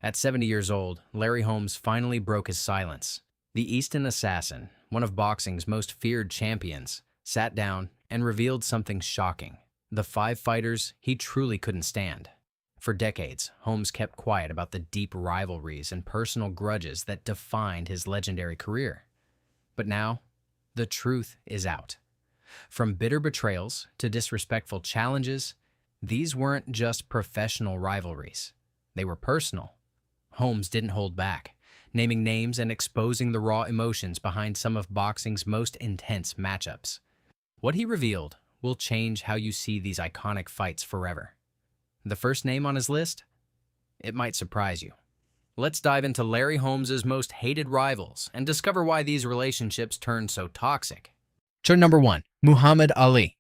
At 70 years old, Larry Holmes finally broke his silence. The Easton Assassin, one of boxing's most feared champions, sat down and revealed something shocking. The five fighters he truly couldn't stand. For decades, Holmes kept quiet about the deep rivalries and personal grudges that defined his legendary career. But now, the truth is out. From bitter betrayals to disrespectful challenges, these weren't just professional rivalries. They were personal. Holmes didn't hold back, naming names and exposing the raw emotions behind some of boxing's most intense matchups. What he revealed will change how you see these iconic fights forever. The first name on his list? It might surprise you. Let's dive into Larry Holmes' most hated rivals and discover why these relationships turned so toxic. Number 1. Muhammad Ali.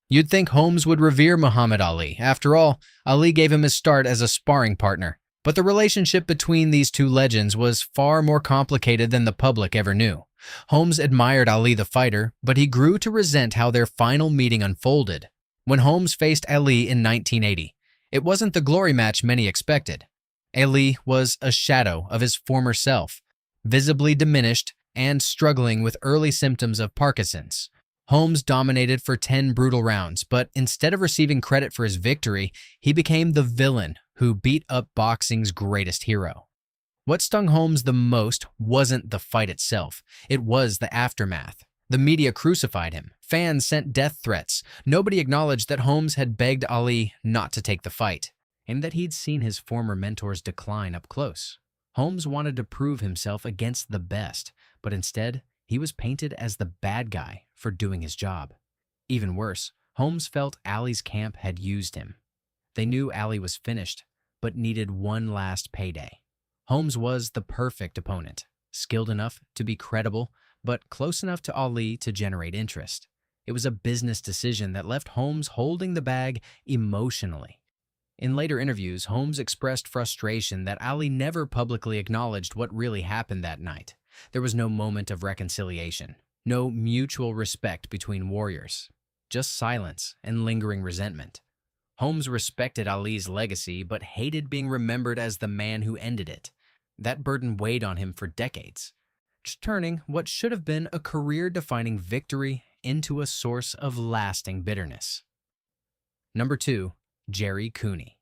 You'd think Holmes would revere Muhammad Ali. After all, Ali gave him his start as a sparring partner. But the relationship between these two legends was far more complicated than the public ever knew. Holmes admired Ali the fighter, but he grew to resent how their final meeting unfolded. When Holmes faced Ali in 1980, it wasn't the glory match many expected. Ali was a shadow of his former self, visibly diminished and struggling with early symptoms of Parkinson's. Holmes dominated for 10 brutal rounds, but instead of receiving credit for his victory, he became the villain who beat up boxing's greatest hero. What stung Holmes the most wasn't the fight itself. It was the aftermath. The media crucified him. Fans sent death threats. Nobody acknowledged that Holmes had begged Ali not to take the fight, and that he'd seen his former mentor's decline up close. Holmes wanted to prove himself against the best, but instead, he was painted as the bad guy for doing his job. Even worse, Holmes felt Ali's camp had used him. They knew Ali was finished, but needed one last payday. Holmes was the perfect opponent, skilled enough to be credible, but close enough to Ali to generate interest. It was a business decision that left Holmes holding the bag emotionally. In later interviews, Holmes expressed frustration that Ali never publicly acknowledged what really happened that night. There was no moment of reconciliation, no mutual respect between warriors, just silence and lingering resentment. Holmes respected Ali's legacy but hated being remembered as the man who ended it. That burden weighed on him for decades, turning what should have been a career-defining victory into a source of lasting bitterness. Number 2. Jerry Cooney.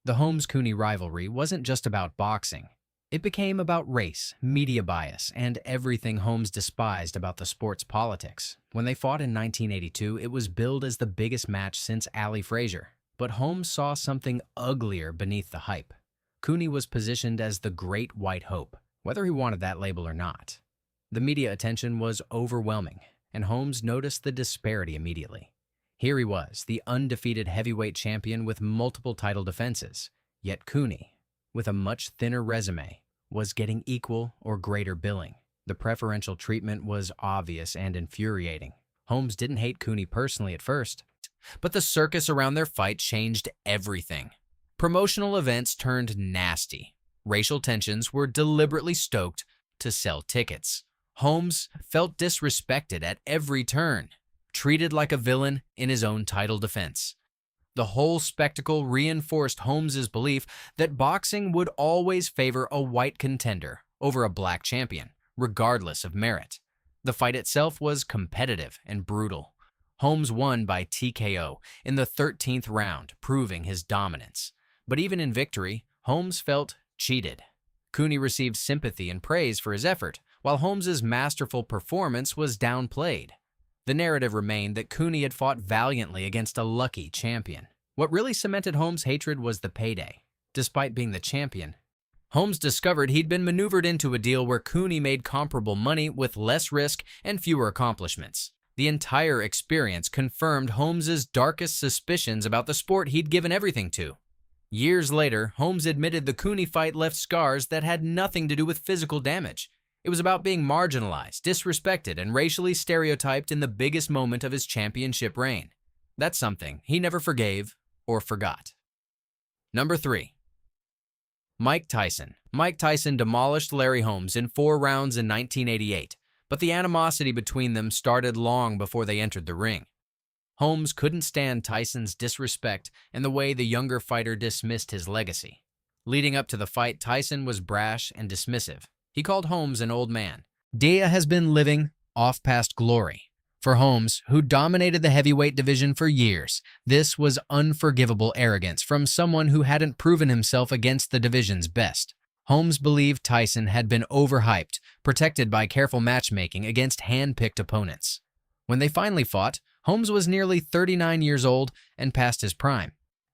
The Holmes-Cooney rivalry wasn't just about boxing. It became about race, media bias, and everything Holmes despised about the sport's politics. When they fought in 1982, it was billed as the biggest match since Ali Frazier. But Holmes saw something uglier beneath the hype. Cooney was positioned as the Great White Hope, whether he wanted that label or not. The media attention was overwhelming, and Holmes noticed the disparity immediately. Here he was, the undefeated heavyweight champion with multiple title defenses, yet Cooney, with a much thinner resume, was getting equal or greater billing. The preferential treatment was obvious and infuriating. Holmes didn't hate Cooney personally at first, but the circus around their fight changed everything. Promotional events turned nasty. Racial tensions were deliberately stoked to sell tickets. Holmes felt disrespected at every turn, treated like a villain in his own title defense. The whole spectacle reinforced Holmes's belief that boxing would always favor a white contender over a black champion, regardless of merit. The fight itself was competitive and brutal. Holmes won by TKO in the 13th round, proving his dominance. But even in victory, Holmes felt cheated. Cooney received sympathy and praise for his effort, while Holmes's masterful performance was downplayed. The narrative remained that Cooney had fought valiantly against a lucky champion. What really cemented Holmes' hatred was the payday. Despite being the champion, Holmes discovered he'd been maneuvered into a deal where Cooney made comparable money with less risk and fewer accomplishments. The entire experience confirmed Holmes's darkest suspicions about the sport he'd given everything to. Years later, Holmes admitted the Cooney fight left scars that had nothing to do with physical damage. It was about being marginalized, disrespected, and racially stereotyped in the biggest moment of his championship reign. That's something he never forgave or forgot. Number 3. Mike Tyson. Mike Tyson demolished Larry Holmes in 4 rounds in 1988, but the animosity between them started long before they entered the ring. Holmes couldn't stand Tyson's disrespect and the way the younger fighter dismissed his legacy. Leading up to the fight, Tyson was brash and dismissive. He called Holmes an old man. Dia has been living off past glory. For Holmes, who dominated the heavyweight division for years, this was unforgivable arrogance from someone who hadn't proven himself against the division's best. Holmes believed Tyson had been overhyped, protected by careful matchmaking against hand-picked opponents. When they finally fought, Holmes was nearly 39 years old and past his prime.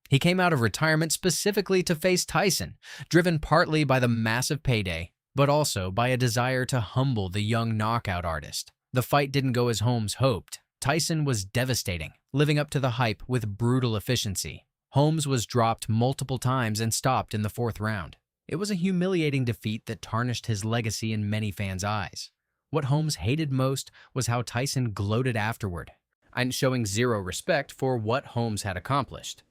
He came out of retirement specifically to face Tyson, driven partly by the massive payday, but also by a desire to humble the young knockout artist. The fight didn't go as Holmes hoped. Tyson was devastating, living up to the hype with brutal efficiency. Holmes was dropped multiple times and stopped in the fourth round. It was a humiliating defeat that tarnished his legacy in many fans' eyes. What Holmes hated most was how Tyson gloated afterward, and showing zero respect for what Holmes had accomplished.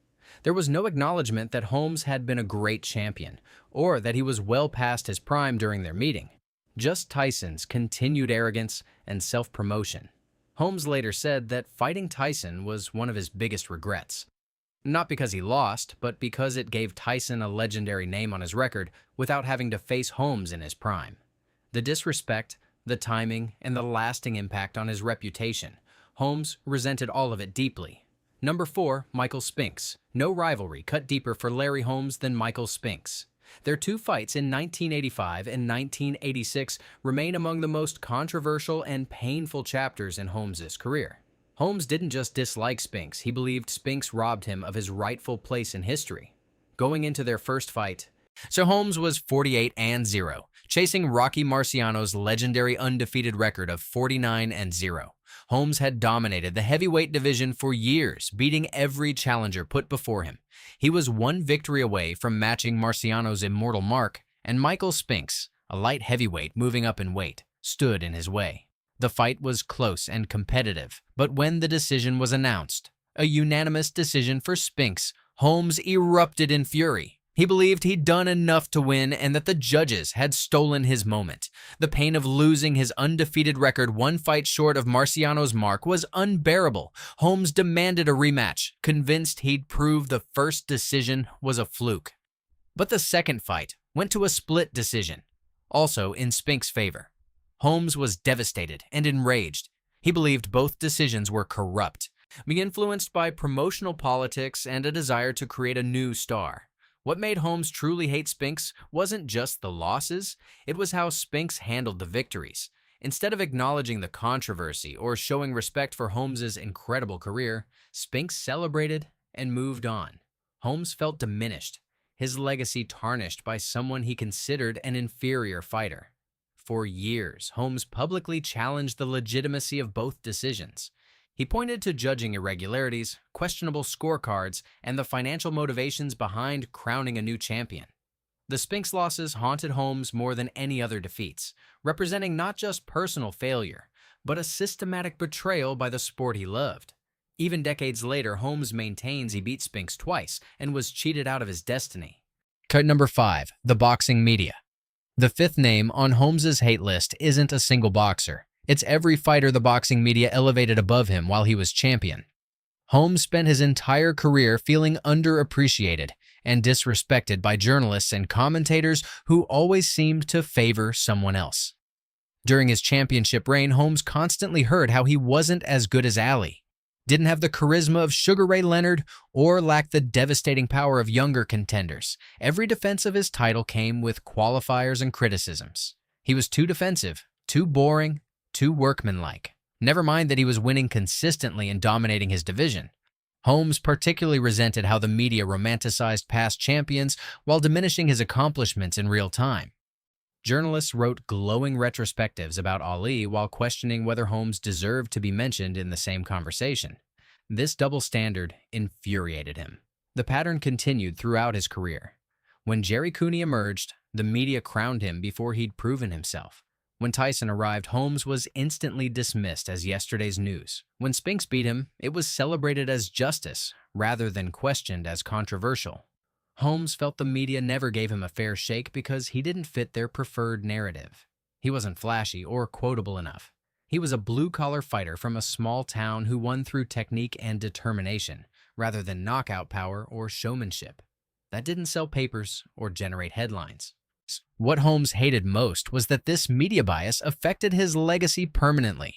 There was no acknowledgement that Holmes had been a great champion, or that he was well past his prime during their meeting. Just Tyson's continued arrogance and self-promotion. Holmes later said that fighting Tyson was one of his biggest regrets. Not because he lost, but because it gave Tyson a legendary name on his record without having to face Holmes in his prime. The disrespect, the timing, and the lasting impact on his reputation. Holmes resented all of it deeply. Number 4, Michael Spinks. No rivalry cut deeper for Larry Holmes than Michael Spinks. Their two fights in 1985 and 1986 remain among the most controversial and painful chapters in Holmes' career. Holmes didn't just dislike Spinks, he believed Spinks robbed him of his rightful place in history. Going into their first fight, Holmes was 48-0, chasing Rocky Marciano's legendary undefeated record of 49-0. Holmes had dominated the heavyweight division for years, beating every challenger put before him. He was one victory away from matching Marciano's immortal mark, and Michael Spinks, a light heavyweight moving up in weight, stood in his way. The fight was close and competitive, but when the decision was announced, a unanimous decision for Spinks, Holmes erupted in fury. He believed he'd done enough to win and that the judges had stolen his moment. The pain of losing his undefeated record one fight short of Marciano's mark was unbearable. Holmes demanded a rematch, convinced he'd prove the first decision was a fluke. But the second fight went to a split decision, also in Spinks' favor. Holmes was devastated and enraged. He believed both decisions were corrupt, being influenced by promotional politics and a desire to create a new star. What made Holmes truly hate Spinks wasn't just the losses, it was how Spinks handled the victories. Instead of acknowledging the controversy or showing respect for Holmes' incredible career, Spinks celebrated and moved on. Holmes felt diminished, his legacy tarnished by someone he considered an inferior fighter. For years, Holmes publicly challenged the legitimacy of both decisions. He pointed to judging irregularities, questionable scorecards, and the financial motivations behind crowning a new champion. The Spinks losses haunted Holmes more than any other defeats, representing not just personal failure, but a systematic betrayal by the sport he loved. Even decades later, Holmes maintains he beat Spinks twice and was cheated out of his destiny. Cut number 5, the boxing media. The fifth name on Holmes' hate list isn't a single boxer. It's every fighter the boxing media elevated above him while he was champion. Holmes spent his entire career feeling underappreciated and disrespected by journalists and commentators who always seemed to favor someone else. During his championship reign, Holmes constantly heard how he wasn't as good as Ali, didn't have the charisma of Sugar Ray Leonard, or lacked the devastating power of younger contenders. Every defense of his title came with qualifiers and criticisms. He was too defensive, too boring, too workmanlike. Never mind that he was winning consistently and dominating his division. Holmes particularly resented how the media romanticized past champions while diminishing his accomplishments in real time. Journalists wrote glowing retrospectives about Ali while questioning whether Holmes deserved to be mentioned in the same conversation. This double standard infuriated him. The pattern continued throughout his career. When Jerry Cooney emerged, the media crowned him before he'd proven himself. When Tyson arrived, Holmes was instantly dismissed as yesterday's news. When Spinks beat him, it was celebrated as justice rather than questioned as controversial. Holmes felt the media never gave him a fair shake because he didn't fit their preferred narrative. He wasn't flashy or quotable enough. He was a blue-collar fighter from a small town who won through technique and determination, rather than knockout power or showmanship. that didn't sell papers or generate headlines. What Holmes hated most was that this media bias affected his legacy permanently.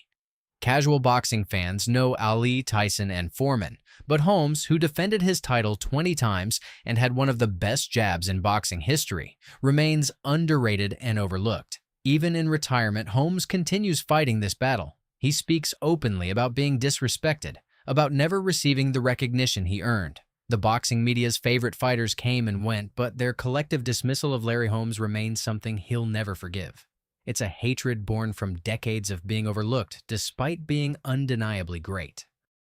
Casual boxing fans know Ali, Tyson, and Foreman, but Holmes, who defended his title 20 times and had one of the best jabs in boxing history, remains underrated and overlooked. Even in retirement, Holmes continues fighting this battle. He speaks openly about being disrespected, about never receiving the recognition he earned. The boxing media's favorite fighters came and went, but their collective dismissal of Larry Holmes remains something he'll never forgive. It's a hatred born from decades of being overlooked, despite being undeniably great.